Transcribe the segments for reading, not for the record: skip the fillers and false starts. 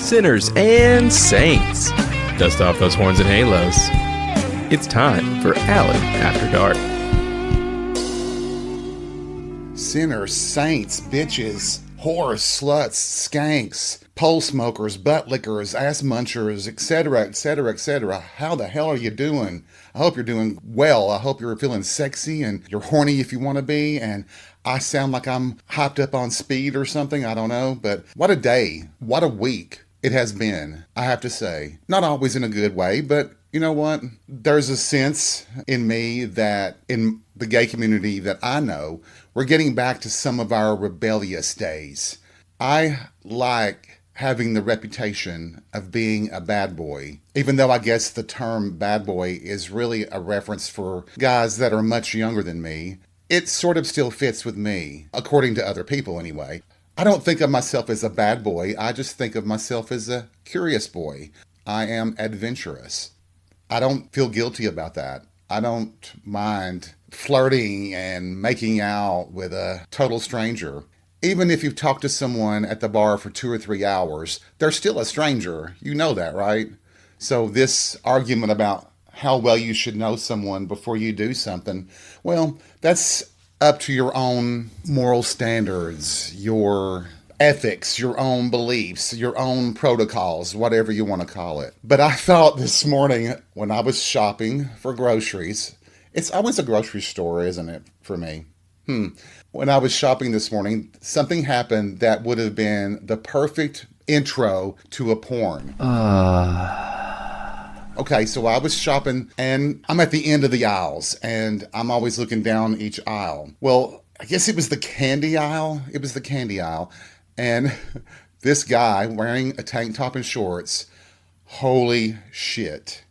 sinners, and saints. Dust off those horns and halos. It's time for Alley After Dark. Sinners, saints, bitches, whores, sluts, skanks, pole smokers, butt lickers, ass munchers, etc., etc., etc. How the hell are you doing? I hope you're doing well. I hope you're feeling sexy and you're horny if you want to be. And I sound like I'm hyped up on speed or something. I don't know. But what a day. What a week it has been, I have to say. Not always in a good way, but you know what? There's a sense in me that in the gay community that I know, we're getting back to some of our rebellious days. I like having the reputation of being a bad boy, even though I guess the term bad boy is really a reference for guys that are much younger than me. It sort of still fits with me, according to other people anyway. I don't think of myself as a bad boy. I just think of myself as a curious boy. I am adventurous. I don't feel guilty about that. I don't mind flirting and making out with a total stranger. Even if you've talked to someone at the bar for 2 or 3 hours, they're still a stranger. You know that, right? So this argument about how well you should know someone before you do something, well, that's up to your own moral standards, your ethics, your own beliefs, your own protocols, whatever you want to call it. But I thought this morning when I was shopping for groceries, it's always a grocery store, isn't it, for me? When I was shopping this morning, something happened that would have been the perfect intro to a porn. Okay, so I was shopping and I'm at the end of the aisles and I'm always looking down each aisle. Well, I guess it was the candy aisle. It was the candy aisle. And this guy wearing a tank top and shorts, holy shit.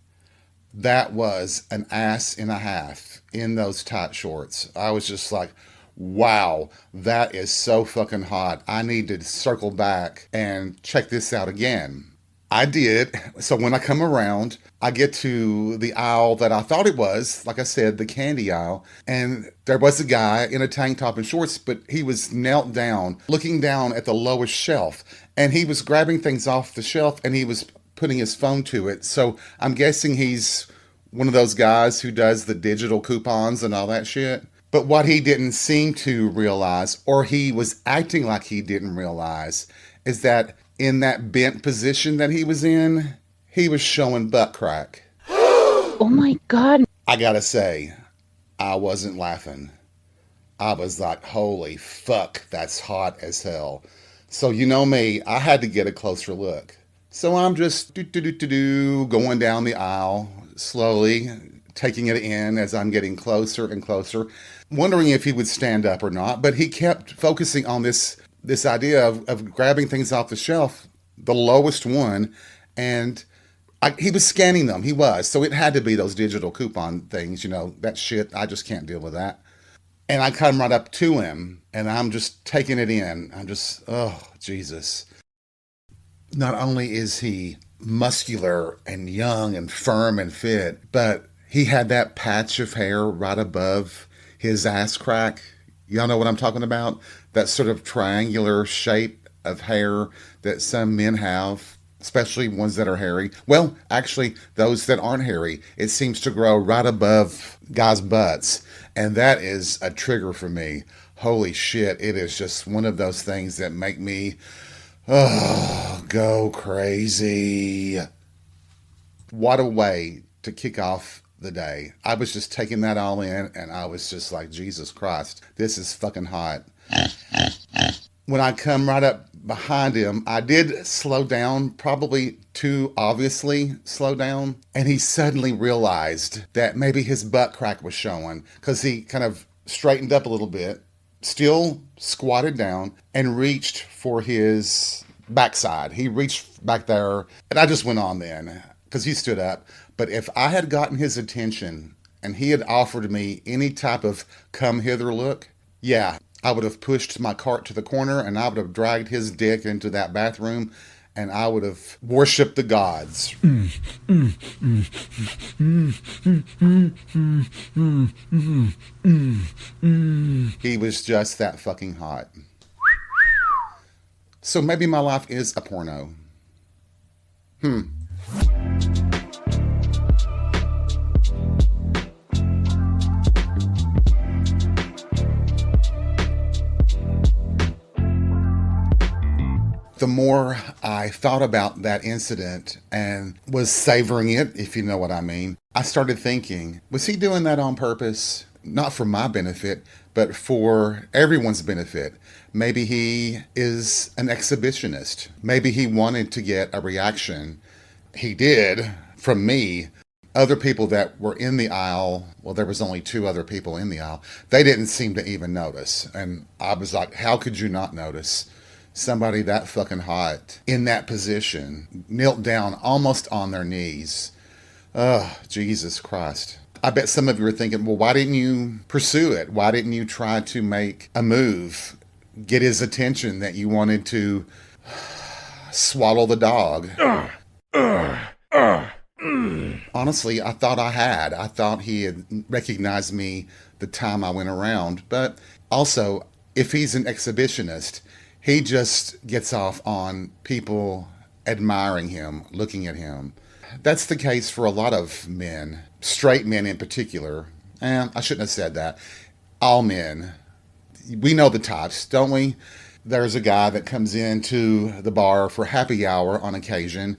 That was an ass and a half in those tight shorts. I was just like, wow, that is so fucking hot. I need to circle back and check this out again. I did. So when I come around, I get to the aisle that I thought it was, like I said, the candy aisle. And there was a guy in a tank top and shorts, but he was knelt down, looking down at the lowest shelf. And he was grabbing things off the shelf and he was putting his phone to it. So I'm guessing he's one of those guys who does the digital coupons and all that shit. But what he didn't seem to realize, or he was acting like he didn't realize, is that in that bent position that he was in, he was showing butt crack. Oh my God. I gotta say, I wasn't laughing. I was like, holy fuck, that's hot as hell. So you know me, I had to get a closer look. So I'm just going down the aisle, slowly, taking it in as I'm getting closer and closer, wondering if he would stand up or not. But he kept focusing on this idea of grabbing things off the shelf, the lowest one, and he was scanning them. He was. So it had to be those digital coupon things, you know, that shit. I just can't deal with that. And I come right up to him, and I'm just taking it in. I'm just, oh, Jesus. Not only is he muscular and young and firm and fit, but he had that patch of hair right above his ass crack. Y'all know what I'm talking about? That sort of triangular shape of hair that some men have, especially ones that are hairy. Well, actually, those that aren't hairy, it seems to grow right above guys' butts. And that is a trigger for me. Holy shit, it is just one of those things that make me, go crazy. What a way to kick off the day. I was just taking that all in and I was just like, Jesus Christ, this is fucking hot. When I come right up behind him, I did slow down, probably too obviously slow down. And he suddenly realized that maybe his butt crack was showing because he kind of straightened up a little bit, still squatted down and reached for his backside. He reached back there and I just went on then because he stood up. But if I had gotten his attention and he had offered me any type of come hither look, yeah, I would have pushed my cart to the corner and I would have dragged his dick into that bathroom and I would have worshipped the gods. He was just that fucking hot. So maybe my life is a porno. The more I thought about that incident and was savoring it, if you know what I mean, I started thinking, was he doing that on purpose? Not for my benefit, but for everyone's benefit. Maybe he is an exhibitionist. Maybe he wanted to get a reaction. He did from me. Other people that were in the aisle, well, there was only two other people in the aisle, they didn't seem to even notice. And I was like, how could you not notice? Somebody that fucking hot in that position, knelt down almost on their knees. Oh, Jesus Christ. I bet some of you are thinking, well, why didn't you pursue it? Why didn't you try to make a move, get his attention that you wanted to swallow the dog? Honestly, I thought I had. I thought he had recognized me the time I went around. But also, if he's an exhibitionist, he just gets off on people admiring him, looking at him. That's the case for a lot of men, straight men in particular. I shouldn't have said that. All men. We know the types, don't we? There's a guy that comes into the bar for happy hour on occasion,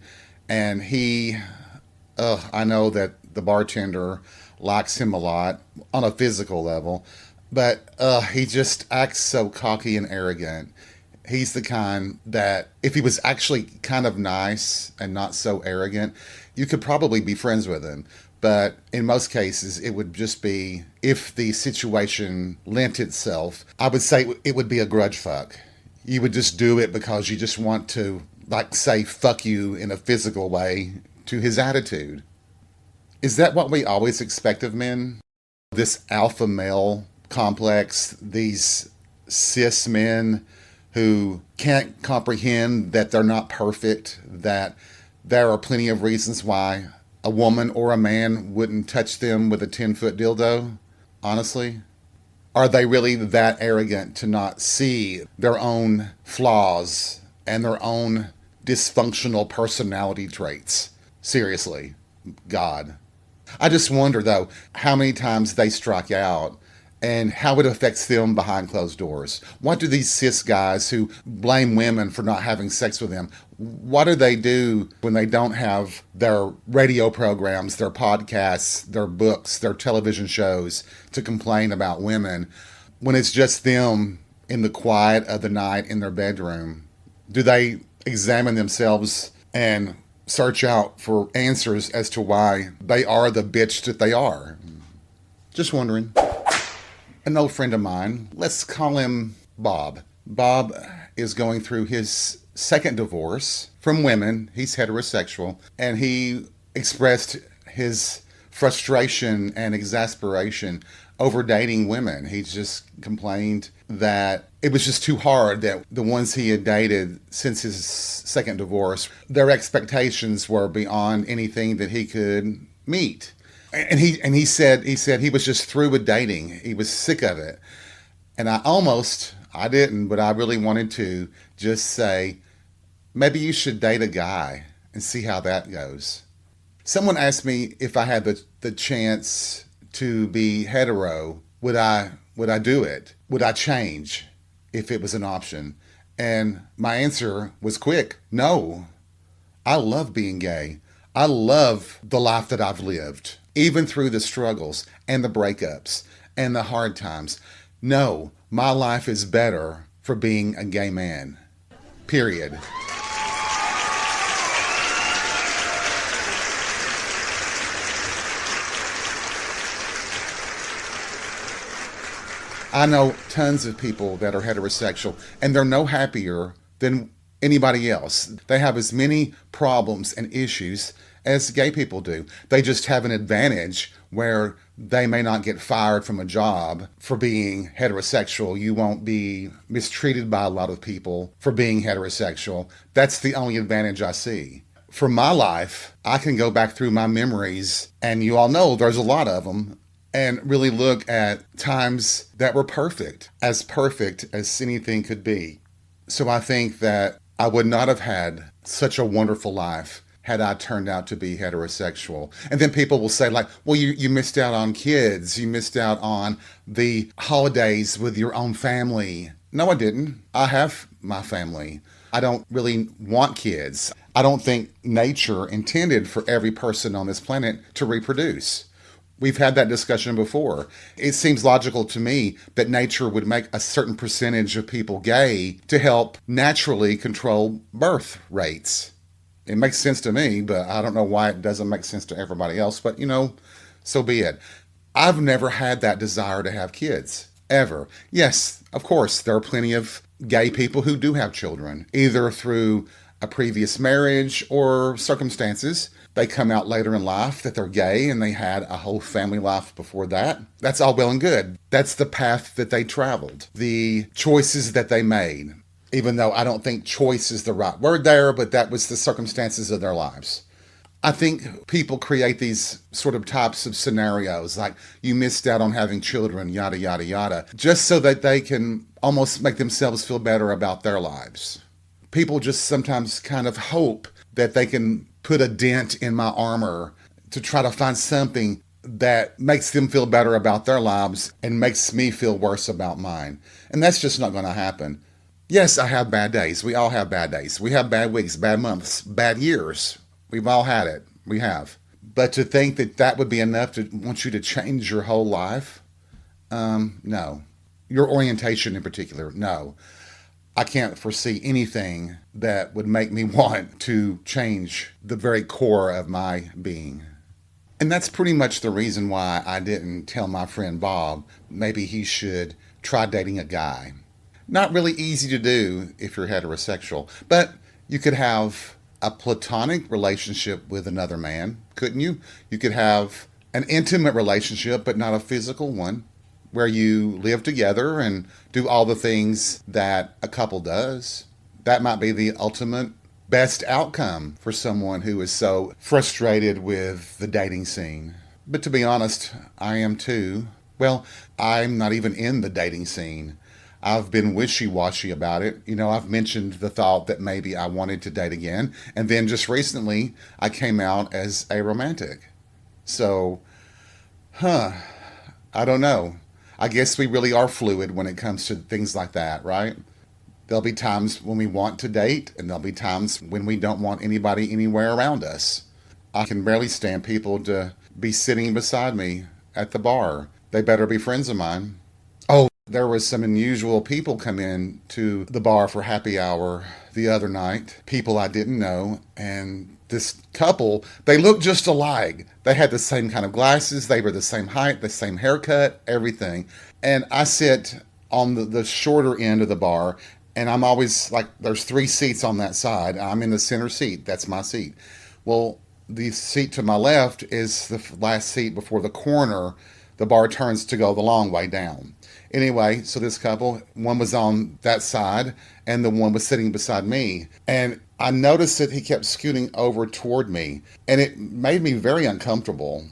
and I know that the bartender likes him a lot on a physical level, but he just acts so cocky and arrogant. He's the kind that if he was actually kind of nice and not so arrogant, you could probably be friends with him. But in most cases, it would just be, if the situation lent itself, I would say it would be a grudge fuck. You would just do it because you just want to, like, say fuck you in a physical way to his attitude. Is that what we always expect of men? This alpha male complex, these cis men who can't comprehend that they're not perfect, that there are plenty of reasons why a woman or a man wouldn't touch them with a 10-foot dildo? Honestly? Are they really that arrogant to not see their own flaws and their own dysfunctional personality traits? Seriously, God. I just wonder, though, how many times they strike out and how it affects them behind closed doors. What do these cis guys who blame women for not having sex with them, what do they do when they don't have their radio programs, their podcasts, their books, their television shows to complain about women, when it's just them in the quiet of the night in their bedroom? Do they examine themselves and search out for answers as to why they are the bitch that they are? Just wondering. An old friend of mine, let's call him Bob. Bob is going through his second divorce from women. He's heterosexual, and he expressed his frustration and exasperation over dating women. He just complained that it was just too hard, that the ones he had dated since his second divorce, their expectations were beyond anything that he could meet. And he said he was just through with dating. He was sick of it. And I didn't, but I really wanted to just say, maybe you should date a guy and see how that goes. Someone asked me if I had the chance to be hetero, would I do it? Would I change if it was an option? And my answer was quick: no. I love being gay. I love the life that I've lived, even through the struggles and the breakups and the hard times. No, my life is better for being a gay man. Period. I know tons of people that are heterosexual, and they're no happier than anybody else. They have as many problems and issues as gay people do. They just have an advantage where they may not get fired from a job for being heterosexual. You won't be mistreated by a lot of people for being heterosexual. That's the only advantage I see. For my life, I can go back through my memories, and you all know there's a lot of them, and really look at times that were perfect as anything could be. So I think that I would not have had such a wonderful life had I turned out to be heterosexual. And then people will say, like, well, you missed out on kids. You missed out on the holidays with your own family. No, I didn't. I have my family. I don't really want kids. I don't think nature intended for every person on this planet to reproduce. We've had that discussion before. It seems logical to me that nature would make a certain percentage of people gay to help naturally control birth rates. It makes sense to me, but I don't know why it doesn't make sense to everybody else. But, so be it. I've never had that desire to have kids, ever. Yes, of course, there are plenty of gay people who do have children, either through a previous marriage or circumstances. They come out later in life that they're gay and they had a whole family life before that. That's all well and good. That's the path that they traveled, the choices that they made. Even though I don't think choice is the right word there, but that was the circumstances of their lives. I think people create these sort of types of scenarios, like you missed out on having children, yada, yada, yada, just so that they can almost make themselves feel better about their lives. People just sometimes kind of hope that they can put a dent in my armor to try to find something that makes them feel better about their lives and makes me feel worse about mine. And that's just not going to happen. Yes, I have bad days. We all have bad days. We have bad weeks, bad months, bad years. We've all had it. We have. But to think that that would be enough to want you to change your whole life? No. Your orientation in particular, no. I can't foresee anything that would make me want to change the very core of my being. And that's pretty much the reason why I didn't tell my friend Bob maybe he should try dating a guy. Not really easy to do if you're heterosexual, but you could have a platonic relationship with another man, couldn't you? You could have an intimate relationship, but not a physical one, where you live together and do all the things that a couple does. That might be the ultimate best outcome for someone who is so frustrated with the dating scene. But to be honest, I am too. Well, I'm not even in the dating scene. I've been wishy-washy about it. I've mentioned the thought that maybe I wanted to date again. And then just recently, I came out as a romantic. So, I don't know. I guess we really are fluid when it comes to things like that, right? There'll be times when we want to date, and there'll be times when we don't want anybody anywhere around us. I can barely stand people to be sitting beside me at the bar. They better be friends of mine. Oh, there was some unusual people come in to the bar for happy hour the other night. People I didn't know, and this couple, they looked just alike. They had the same kind of glasses. They were the same height, the same haircut, everything. And I sit on the shorter end of the bar, and I'm always like, there's 3 seats on that side. I'm in the center seat. That's my seat. Well, the seat to my left is the last seat before the corner. The bar turns to go the long way down. Anyway, so this couple, one was on that side and the one was sitting beside me. And I noticed that he kept scooting over toward me, and it made me very uncomfortable.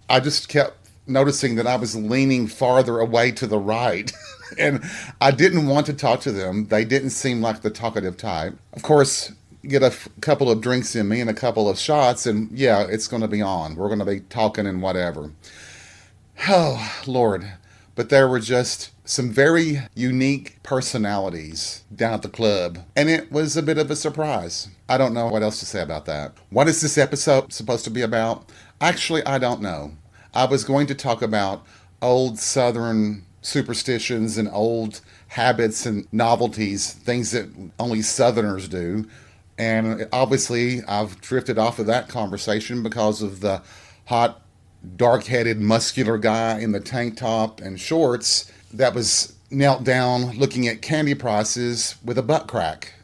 I just kept noticing that I was leaning farther away to the right. And I didn't want to talk to them. They didn't seem like the talkative type. Of course, get a couple of drinks in me and a couple of shots, and yeah, it's going to be on. We're going to be talking and whatever. Oh, Lord. But there were just some very unique personalities down at the club, and it was a bit of a surprise. I don't know what else to say about that. What is this episode supposed to be about? Actually, I don't know. I was going to talk about old Southern superstitions and old habits and novelties, things that only Southerners do. And obviously, I've drifted off of that conversation because of the hot, dark-headed, muscular guy in the tank top and shorts that was knelt down looking at candy prices with a butt crack.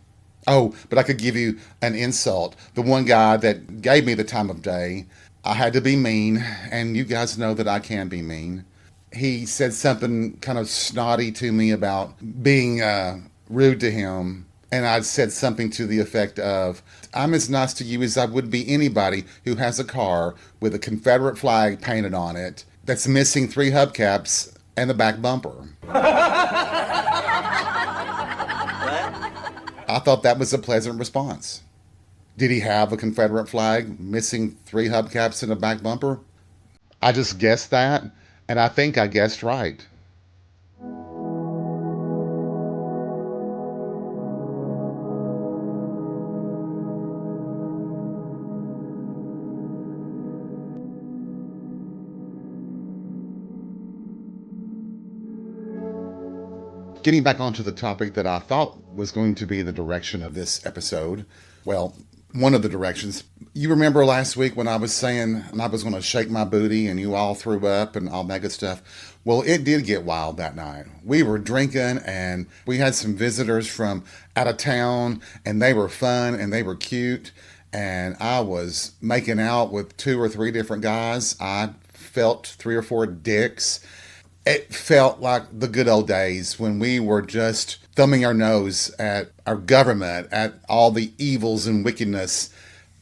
Oh, but I could give you an insult. The one guy that gave me the time of day, I had to be mean, and you guys know that I can be mean. He said something kind of snotty to me about being rude to him, and I said something to the effect of, I'm as nice to you as I would be anybody who has a car with a Confederate flag painted on it that's missing 3 hubcaps and the back bumper. I thought that was a pleasant response. Did he have a Confederate flag missing 3 hubcaps and a back bumper? I just guessed that, and I think I guessed right. Getting back onto the topic that I thought was going to be the direction of this episode, well, one of the directions. You remember last week when I was saying I was going to shake my booty and you all threw up and all that good stuff? Well, it did get wild that night. We were drinking and we had some visitors from out of town and they were fun and they were cute. And I was making out with 2 or 3 different guys. I felt 3 or 4 dicks. It felt like the good old days when we were just thumbing our nose at our government, at all the evils and wickedness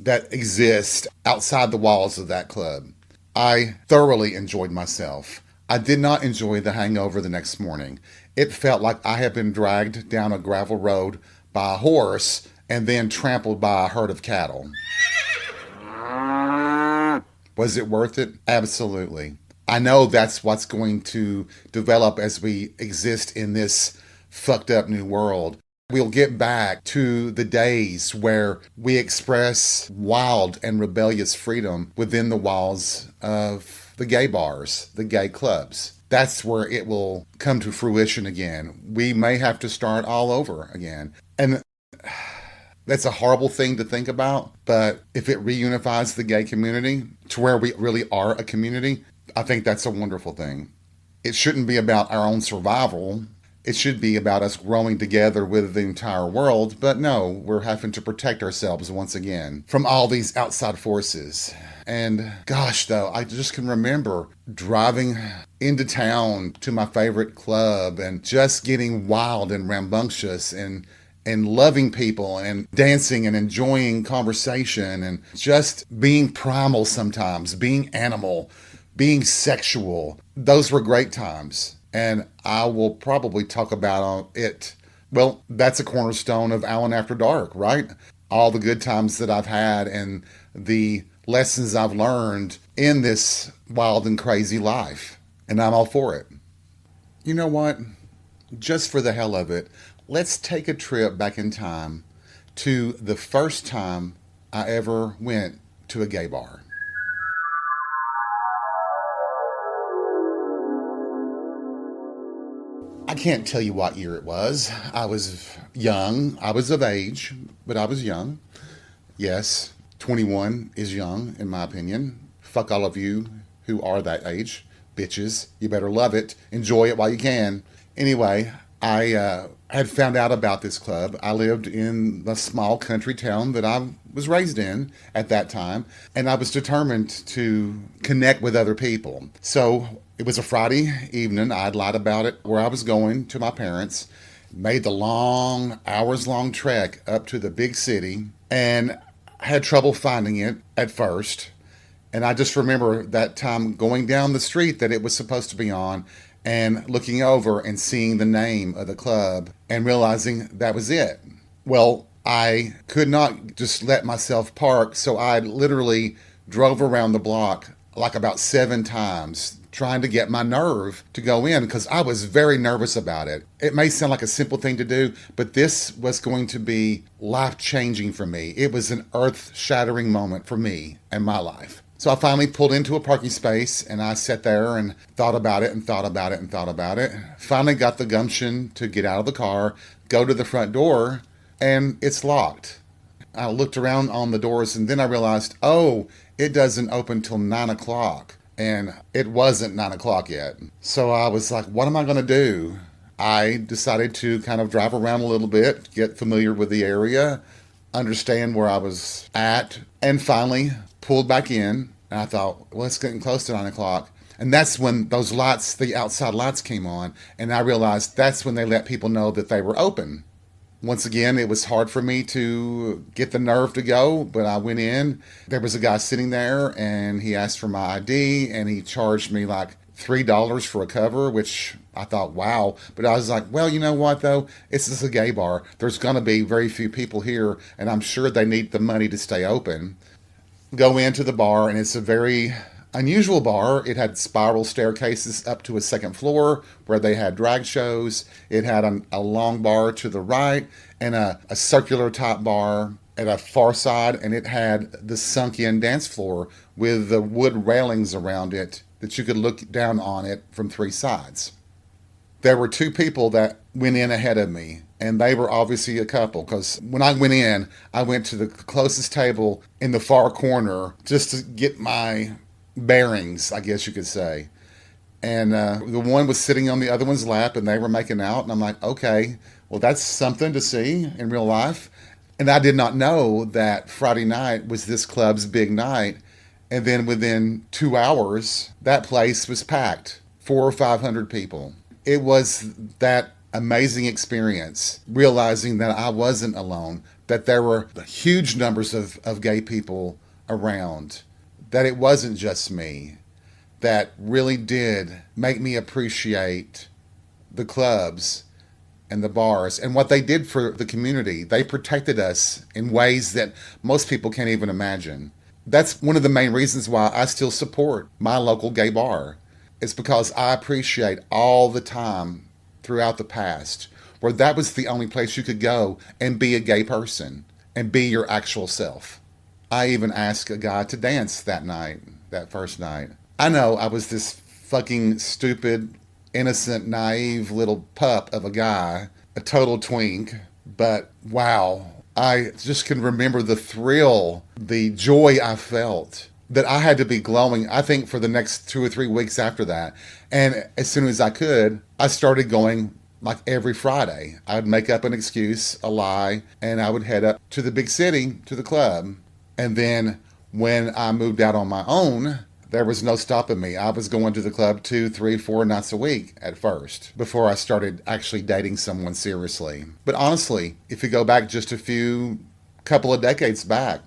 that exist outside the walls of that club. I thoroughly enjoyed myself. I did not enjoy the hangover the next morning. It felt like I had been dragged down a gravel road by a horse and then trampled by a herd of cattle. Was it worth it? Absolutely. I know that's what's going to develop as we exist in this fucked up new world. We'll get back to the days where we express wild and rebellious freedom within the walls of the gay bars, the gay clubs. That's where it will come to fruition again. We may have to start all over again. And that's a horrible thing to think about, but if it reunifies the gay community to where we really are a community, I think that's a wonderful thing. It shouldn't be about our own survival. It should be about us growing together with the entire world. But no, we're having to protect ourselves once again from all these outside forces. And gosh, though, I just can remember driving into town to my favorite club and just getting wild and rambunctious and loving people and dancing and enjoying conversation and just being primal sometimes, being animal, being sexual. Those were great times. And I will probably talk about it. Well, that's a cornerstone of Alan After Dark, right? All the good times that I've had and the lessons I've learned in this wild and crazy life. And I'm all for it. You know what? Just for the hell of it, let's take a trip back in time to the first time I ever went to a gay bar. I can't tell you what year it was. I was young. I was of age, but I was young. Yes, 21 is young, in my opinion. Fuck all of you who are that age. Bitches, you better love it. Enjoy it while you can. Anyway, I had found out about this club. I lived in the small country town that I was raised in at that time, and I was determined to connect with other people. So it was a Friday evening. I'd lied about it where I was going to my parents, made the long, hours-long trek up to the big city, and had trouble finding it at first. And I just remember that time going down the street that it was supposed to be on and looking over and seeing the name of the club and realizing that was it. Well, I could not just let myself park, so I literally drove around the block like about 7 times trying to get my nerve to go in because I was very nervous about it. It may sound like a simple thing to do, but this was going to be life-changing for me. It was an earth-shattering moment for me and my life. So I finally pulled into a parking space and I sat there and thought about it and thought about it and thought about it. Finally got the gumption to get out of the car, go to the front door, and it's locked. I looked around on the doors and then I realized, oh, it doesn't open till 9 o'clock. And it wasn't 9 o'clock yet. So I was like, what am I going to do? I decided to kind of drive around a little bit, get familiar with the area, understand where I was at, and finally pulled back in. And I thought, well, it's getting close to 9 o'clock. And that's when those lights, the outside lights came on. And I realized that's when they let people know that they were open. Once again, it was hard for me to get the nerve to go, but I went in. There was a guy sitting there, and he asked for my ID, and he charged me like $3 for a cover, which I thought, wow. But I was like, well, you know what, though? This is a gay bar. There's going to be very few people here, and I'm sure they need the money to stay open. Go into the bar, and it's a very unusual bar. It had spiral staircases up to a second floor where they had drag shows. It had a long bar to the right and a circular top bar at a far side, and it had the sunk-in dance floor with the wood railings around it that you could look down on it from three sides. There were two people that went in ahead of me, and they were obviously a couple, because when I went in, I went to the closest table in the far corner just to get my bearings, I guess you could say. And the one was sitting on the other one's lap, and they were making out, and I'm like, okay, well, that's something to see in real life. And I did not know that Friday night was this club's big night. And then within 2 hours, that place was packed, 400 or 500 people. It was that amazing experience, realizing that I wasn't alone, that there were huge numbers of gay people around, that it wasn't just me, that really did make me appreciate the clubs and the bars and what they did for the community. They protected us in ways that most people can't even imagine. That's one of the main reasons why I still support my local gay bar. It's because I appreciate all the time throughout the past where that was the only place you could go and be a gay person and be your actual self. I even asked a guy to dance that night, that first night. I know I was this fucking stupid, innocent, naive little pup of a guy, a total twink, but wow, I just can remember the thrill, the joy I felt, that I had to be glowing, I think, for the next 2 or 3 weeks after that. And as soon as I could, I started going like every Friday. I would make up an excuse, a lie, and I would head up to the big city, to the club. And then when I moved out on my own, there was no stopping me. I was going to the club 2, 3, 4 nights a week at first before I started actually dating someone seriously. But honestly, if you go back just couple of decades back,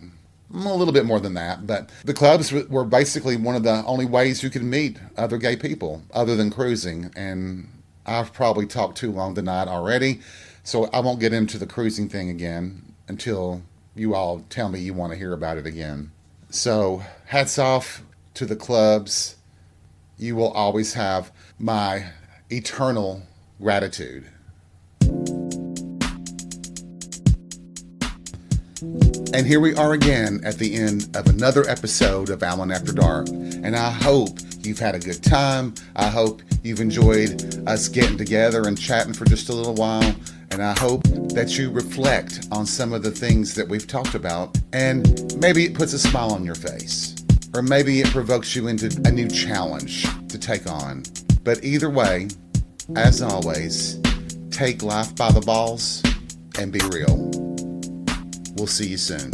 a little bit more than that, but the clubs were basically one of the only ways you could meet other gay people other than cruising. And I've probably talked too long tonight already, so I won't get into the cruising thing again until you all tell me you want to hear about it again. So hats off to the clubs. You will always have my eternal gratitude. And here we are again at the end of another episode of Alan After Dark. And I hope you've had a good time. I hope you've enjoyed us getting together and chatting for just a little while. And I hope that you reflect on some of the things that we've talked about. And maybe it puts a smile on your face. Or maybe it provokes you into a new challenge to take on. But either way, as always, take life by the balls and be real. We'll see you soon.